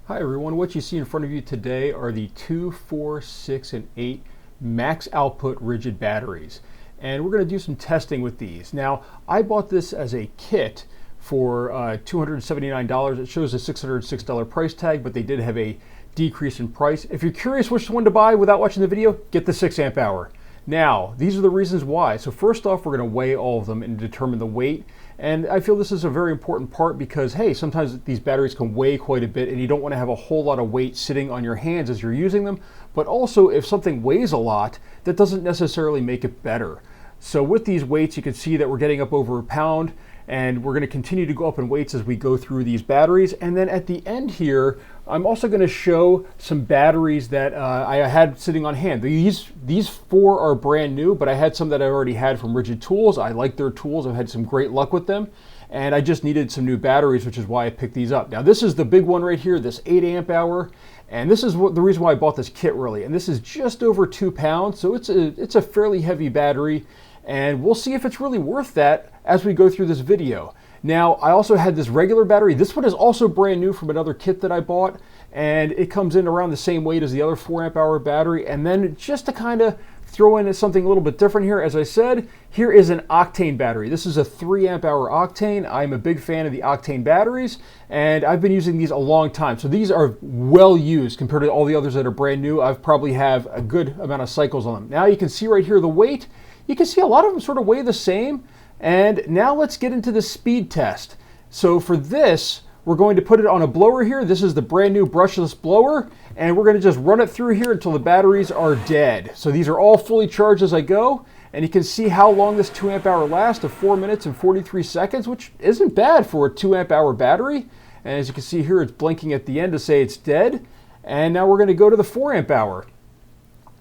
Hi everyone, what you see in front of you today are the 2, 4, 6, and 8 max output Ridgid batteries. And we're going to do some testing with these. Now, I bought this as a kit for $279. It shows a $606 price tag, but they did have a decrease in price. If you're curious which one to buy without watching the video, get the 6 amp hour. Now, these are the reasons why. So first off, we're going to weigh all of them and determine the weight. And I feel this is a very important part because, hey, sometimes these batteries can weigh quite a bit and you don't want to have a whole lot of weight sitting on your hands as you're using them. But also, if something weighs a lot, that doesn't necessarily make it better. So with these weights, you can see that we're getting up over a pound, and we're going to continue to go up in weights as we go through these batteries. And then at the end here, I'm also going to show some batteries that I had sitting on hand. These 4 are brand new, but I had some that I already had from Ridgid Tools. I like their tools. I've had some great luck with them. And I just needed some new batteries, which is why I picked these up. Now this is the big one right here, this 8 amp hour. And this is the reason why I bought this kit really. And this is just over 2 pounds, so it's a fairly heavy battery. And we'll see if it's really worth that as we go through this video. Now, I also had this regular battery. This one is also brand new from another kit that I bought, and it comes in around the same weight as the other 4 amp hour battery. And then just to kind of throw in something a little bit different here, as I said, here is an octane battery. This is a 3 amp hour octane. I'm a big fan of the octane batteries, and I've been using these a long time. So these are well used compared to all the others that are brand new. I've probably have a good amount of cycles on them. Now you can see right here the weight. You can see a lot of them sort of weigh the same. And now let's get into the speed test. So for this, we're going to put it on a blower here. This is the brand new brushless blower, and we're going to just run it through here until the batteries are dead. So these are all fully charged as I go, and you can see how long this 2 amp hour lasts of 4 minutes and 43 seconds, which isn't bad for a 2 amp hour battery. And as you can see here, it's blinking at the end to say it's dead. And now we're going to go to the 4 amp hour.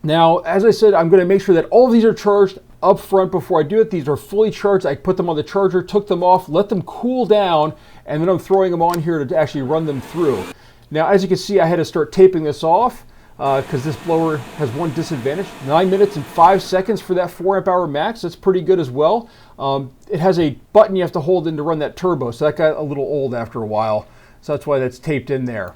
Now, as I said, I'm going to make sure that all of these are charged up front before I do it. These are fully charged. I put them on the charger, took them off, let them cool down, and then I'm throwing them on here to actually run them through. Now, as you can see, I had to start taping this off because this blower has one disadvantage. 9 minutes and 5 seconds for that 4 amp hour max. That's pretty good as well. It has a button you have to hold in to run that turbo, so that got a little old after a while. So that's why that's taped in there.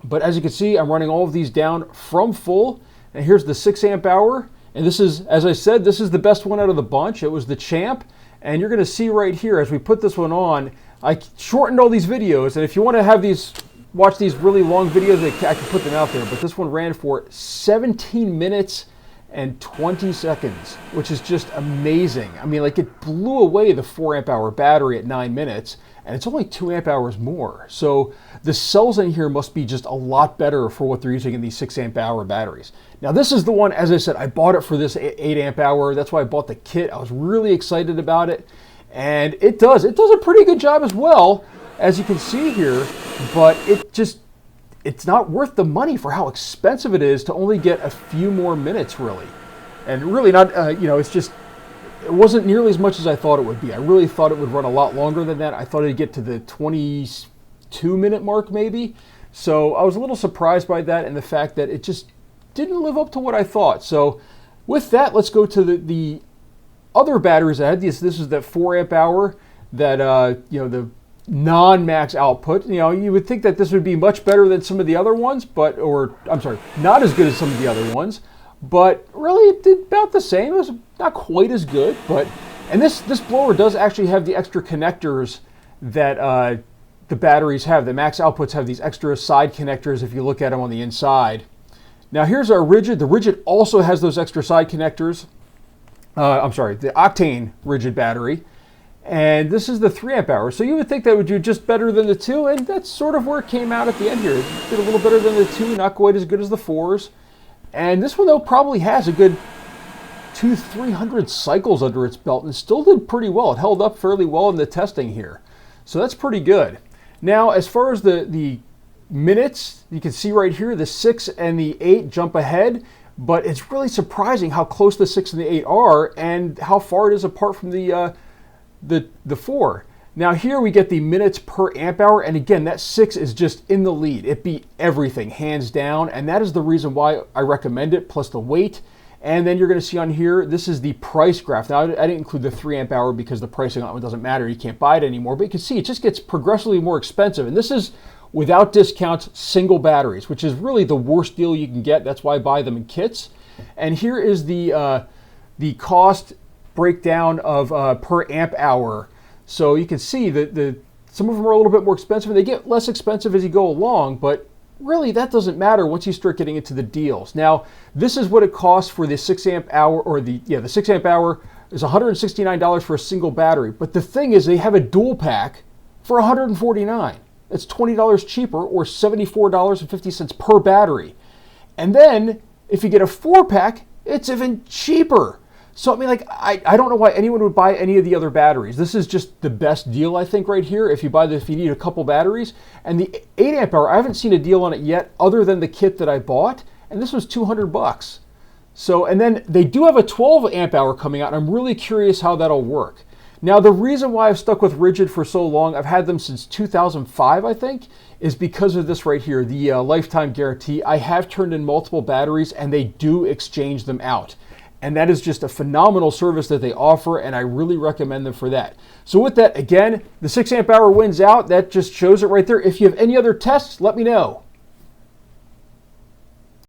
But as you can see, I'm running all of these down from full. And here's the 6 amp hour. And this is, as I said, this is the best one out of the bunch. It was the champ. And you're going to see right here, as we put this one on, I shortened all these videos. And if you want to have these, watch these really long videos, I can put them out there. But this one ran for 17 minutes and 20 seconds, which is just amazing. I mean, like, it blew away the 4 amp hour battery at 9 minutes. And it's only 2 amp hours more. So the cells in here must be just a lot better for what they're using in these 6 amp hour batteries. Now this is the one, as I said, I bought it for this 8 amp hour. That's why I bought the kit. I was really excited about it. And it does a pretty good job as well, as you can see here, but it's not worth the money for how expensive it is to only get a few more minutes really. And really not, it wasn't nearly as much as I thought it would be. I really thought it would run a lot longer than that. I thought it'd get to the 22-minute mark maybe. So I was a little surprised by that and the fact that it just didn't live up to what I thought. So with that, let's go to the other batteries I had. This is that 4 amp hour that, the non-max output. You know, you would think that this would be much better than some of the other ones, not as good as some of the other ones. But really, it did about the same. It was not quite as good, and this blower does actually have the extra connectors that the batteries have. The max outputs have these extra side connectors if you look at them on the inside. Now here's our Ridgid. The Ridgid also has those extra side connectors. The octane Ridgid battery. And this is the 3 amp hour. So you would think that would do just better than the 2, and that's sort of where it came out at the end here. It did a little better than the 2, not quite as good as the 4s. And this one, though, probably has a good 200-300 cycles under its belt and still did pretty well. It held up fairly well in the testing here. So that's pretty good. Now, as far as the minutes, you can see right here, the 6 and the 8 jump ahead, but it's really surprising how close the 6 and the 8 are and how far it is apart from the 4. Now here we get the minutes per amp hour, and again, that 6 is just in the lead. It beat everything, hands down, and that is the reason why I recommend it, plus the weight. And then you're going to see on here, this is the price graph. Now, I didn't include the 3 amp hour because the pricing on it doesn't matter. You can't buy it anymore, but you can see it just gets progressively more expensive. And this is without discounts, single batteries, which is really the worst deal you can get. That's why I buy them in kits. And here is the cost breakdown of per amp hour. So you can see that some of them are a little bit more expensive, and they get less expensive as you go along, but really that doesn't matter once you start getting into the deals. Now, this is what it costs for the 6 amp hour, or the 6 amp hour is $169 for a single battery. But the thing is, they have a dual pack for $149. It's $20 cheaper, or $74.50 per battery. And then if you get a 4-pack, it's even cheaper. So I mean, like, I don't know why anyone would buy any of the other batteries. This is just the best deal, I think, right here. If you need a couple batteries. And the 8 amp hour, I haven't seen a deal on it yet, other than the kit that I bought, and this was $200. So, and then they do have a 12 amp hour coming out, and I'm really curious how that'll work. Now, the reason why I've stuck with Ridgid for so long, I've had them since 2005, I think, is because of this right here, the lifetime guarantee. I have turned in multiple batteries, and they do exchange them out. And that is just a phenomenal service that they offer, and I really recommend them for that. So with that, again, the 6 amp hour wins out. That just shows it right there. If you have any other tests, let me know.